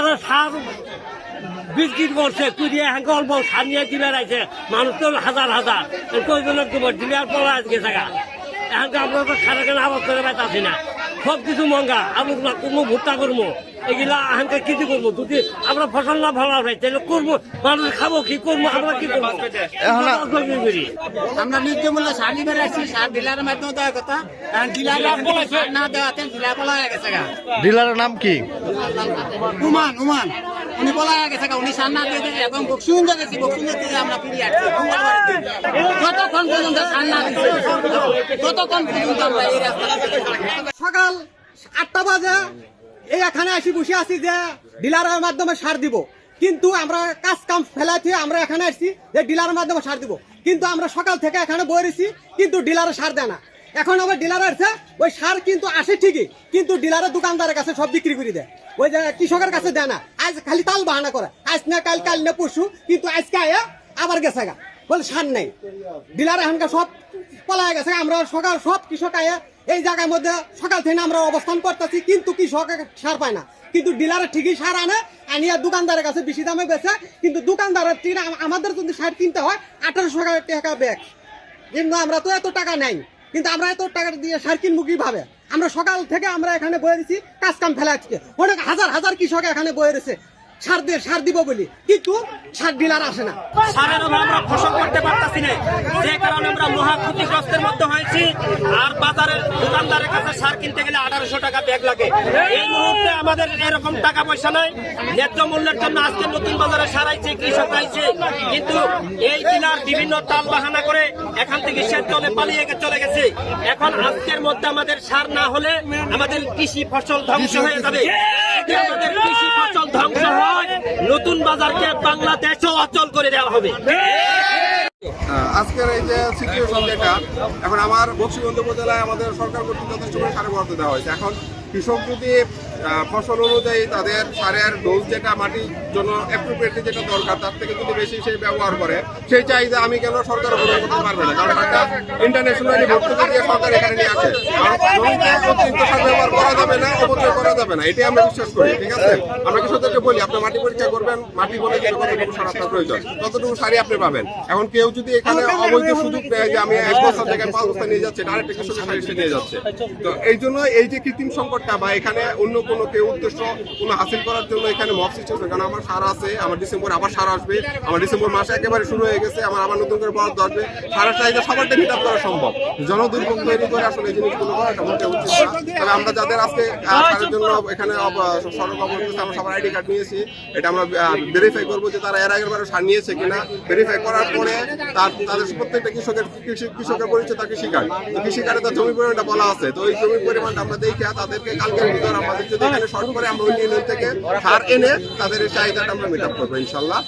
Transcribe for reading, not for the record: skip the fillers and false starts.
ডিলারে সার বিক্রি করছে কুড়িয়ে হ্যাঁ অল্প সার নিয়ে ডিলার আছে মানুষ তো হাজার হাজার কয়জনের তোমার ডিলার পড়া আজকে থাকা এখন আমরা তো সারা কেন আবাদ করে পাইতাছি না সব কিছু মহঙ্গা আলু করবো ভুট্টা করবো এগুলা এখানকার কিছু করবো যদি আমরা ফসল না ভালো হয় তাহলে করবো মানুষ খাবো কি করবো আমরা কি করবো আমরা ন্যায্য মূল্য সার নিবে রাখছি সার ডিলারের মাধ্যমে দেওয়ার কথা ডিলার না দেওয়াতে ডিলার বলা হয়ে গেছে ডিলারের নাম কি? উমান উনি বলা হয়ে গেছে উনি সার না দিয়ে দিয়েছে এবং বক্সুন্দর গেছি বক্সুন্দর থেকে আমরা ফিরে আসছি যতক্ষণ পর্যন্ত সার না দিচ্ছে ততক্ষণ পর্যন্ত আমরা এই রাস্তা সকাল 8টা বাজে এই এখানে আসি বসে আছি যে ডিলারের মাধ্যমে সার দিব কিন্তু আমরা কাজ কাম ফেলাতে আমরা এখানে আসছি যে ডিলারের মাধ্যমে সার দিব কিন্তু আমরা সকাল থেকে এখানে বসেছি কিন্তু ডিলারে সার দেয় না এখন আবার ডিলার আসছে ওই সার কিন্তু আসে ঠিকই কিন্তু ডিলারের দোকানদারের কাছে সব বিক্রি করে দেয় ওই যে কৃষকের কাছে দেয় না আজ খালি তাল বাহানা করে আজ না কাল না পরশু কিন্তু আজকে আয়া আবার গেছে গা বলে সার নেই ডিলার এখানকার সব পলায় গেছে আমরা সকাল সব কৃষক আয়া এই জায়গার মধ্যে সকাল থেকে আমরা অবস্থান করতেছি কিন্তু কৃষক সার পায় না কিন্তু ডিলারের ঠিকই সার আনে আনিয়া দোকানদারের কাছে বেশি দামে বেচে কিন্তু দোকানদারের আমাদের যদি সার কিনতে হয় 1800 টাকা ব্যাগ কিন্তু আমরা তো এত টাকা নাই কিন্তু আমরা এত টাকা দিয়ে সার কিনবো কিভাবে আমরা সকাল থেকে আমরা এখানে বয়ে দিচ্ছি কাজ কাম ফেলা আজকে অনেক হাজার হাজার কৃষক এখানে বয়ে রয়েছে সার দিব বলি কিন্তু সার ডিলার আসে না সারের অভাবে আমরা ফসল করতে পারতাছি না যে কারণে আমরা মহা ক্ষতিগ্রস্তের মধ্যে হয়েছি আর বাজারের দোকানদারের কাছে সার কিনতে গেলে 1800 টাকা ব্যাগ লাগে এই মুহূর্তে আমাদের এরকম টাকা পয়সা নাই ন্যায্য মূল্যের জন্য আজকে নতুন বাজারে সার আইছে কৃষক আইছে কিন্তু এই ডিলার বিভিন্ন তাল বাহানা করে এখান থেকে সে পালিয়ে চলে গেছে এখন আজকের মধ্যে আমাদের সার না হলে আমাদের কৃষি ফসল ধ্বংস হয়ে যাবে যদি আমাদের কৃষি ফসল ধ্বংস হয় নতুন বাজারকে বাংলাদেশও অচল করে দেওয়া হবে আজকের এই যে সিচুয়েশন যেটা এখন আমার বক্সিগঞ্জ উপজেলায় আমাদের সরকার কর্তৃক যথেষ্ট করে সারে বরাদ্দ দেওয়া হয়েছে এখন কৃষক যদি ফসল অনুযায়ী তাদের সারের ডোজ যেটা মাটির জন্য অ্যাপ্রোপ্রিয়েটলি যেটা দরকার তার থেকে যদি বেশি সে ব্যবহার করে সেই চাহিদা আমি কেন সরকার পূরণ করতে পারবে না কারণ একটা ইন্টারন্যাশনালি ভর্তুকি দিয়ে সরকার এখানে নিয়ে আসে জমিতে অতিরিক্ত সার ব্যবহার করা যাবে না অপচয় করা যাবে না এটাই আমরা বিশ্বাস করি ঠিক আছে আমরা কৃষকদেরকে বলি আপনি মাটি পরীক্ষা করবেন মাটি বলে যে কতটুকু সার আপনার প্রয়োজন ততটুকু সারই আপনি পাবেন এখন কেউ যদি এখানে অবৈধ সুযোগ নেয় যে আমি 1 বস্তা থেকে 5 বস্তা নিয়ে যাচ্ছি আরেকটা কৃষকের সার এসে নিয়ে যাচ্ছে তো এই জন্য এই যে কৃত্রিম সংকটটা বা এখানে অন্য কোনো কেউ উদ্দেশ্য কোনো হাসিল করার জন্য এখানে মক সিস্টেম কারণ আমার সার আছে আমার ডিসেম্বর আবার সার আসবে আমার ডিসেম্বর মাসে একেবারে শুরু হয়ে গেছে আমার আবার নতুন করে বরাদ্দ আসবে সারের চাহিদা সবারটা মিট আপ করা সম্ভব জনদুর্ভোগ তৈরি করে আসলে এই জিনিসগুলো করা সম্ভব উচিত না তবে আমরা যাদের আজকে সারের জন্য এখানে সড়ক অবস্থা আমরা সবার আইডি কার্ড নিয়েছি এটা আমরা ভেরিফাই করবো যে তারা এর আগের বারে সার নিয়েছে কিনা ভেরিফাই করার পরে তাদের প্রত্যেকটা কৃষকের পরিচয় তার কৃষিকার্ড কৃষিকার্ডে তার জমি পরিমাণটা বলা আছে তো ওই জমির পরিমাণটা আমরা দেখে তাদেরকে কালকের ভিতর আমাদের যদি এখানে শর্ট করে আমরা ওই নিয়ম থেকে সার এনে তাদের এই চাহিদাটা আমরা মিট আপ করবো ইনশাল্লাহ।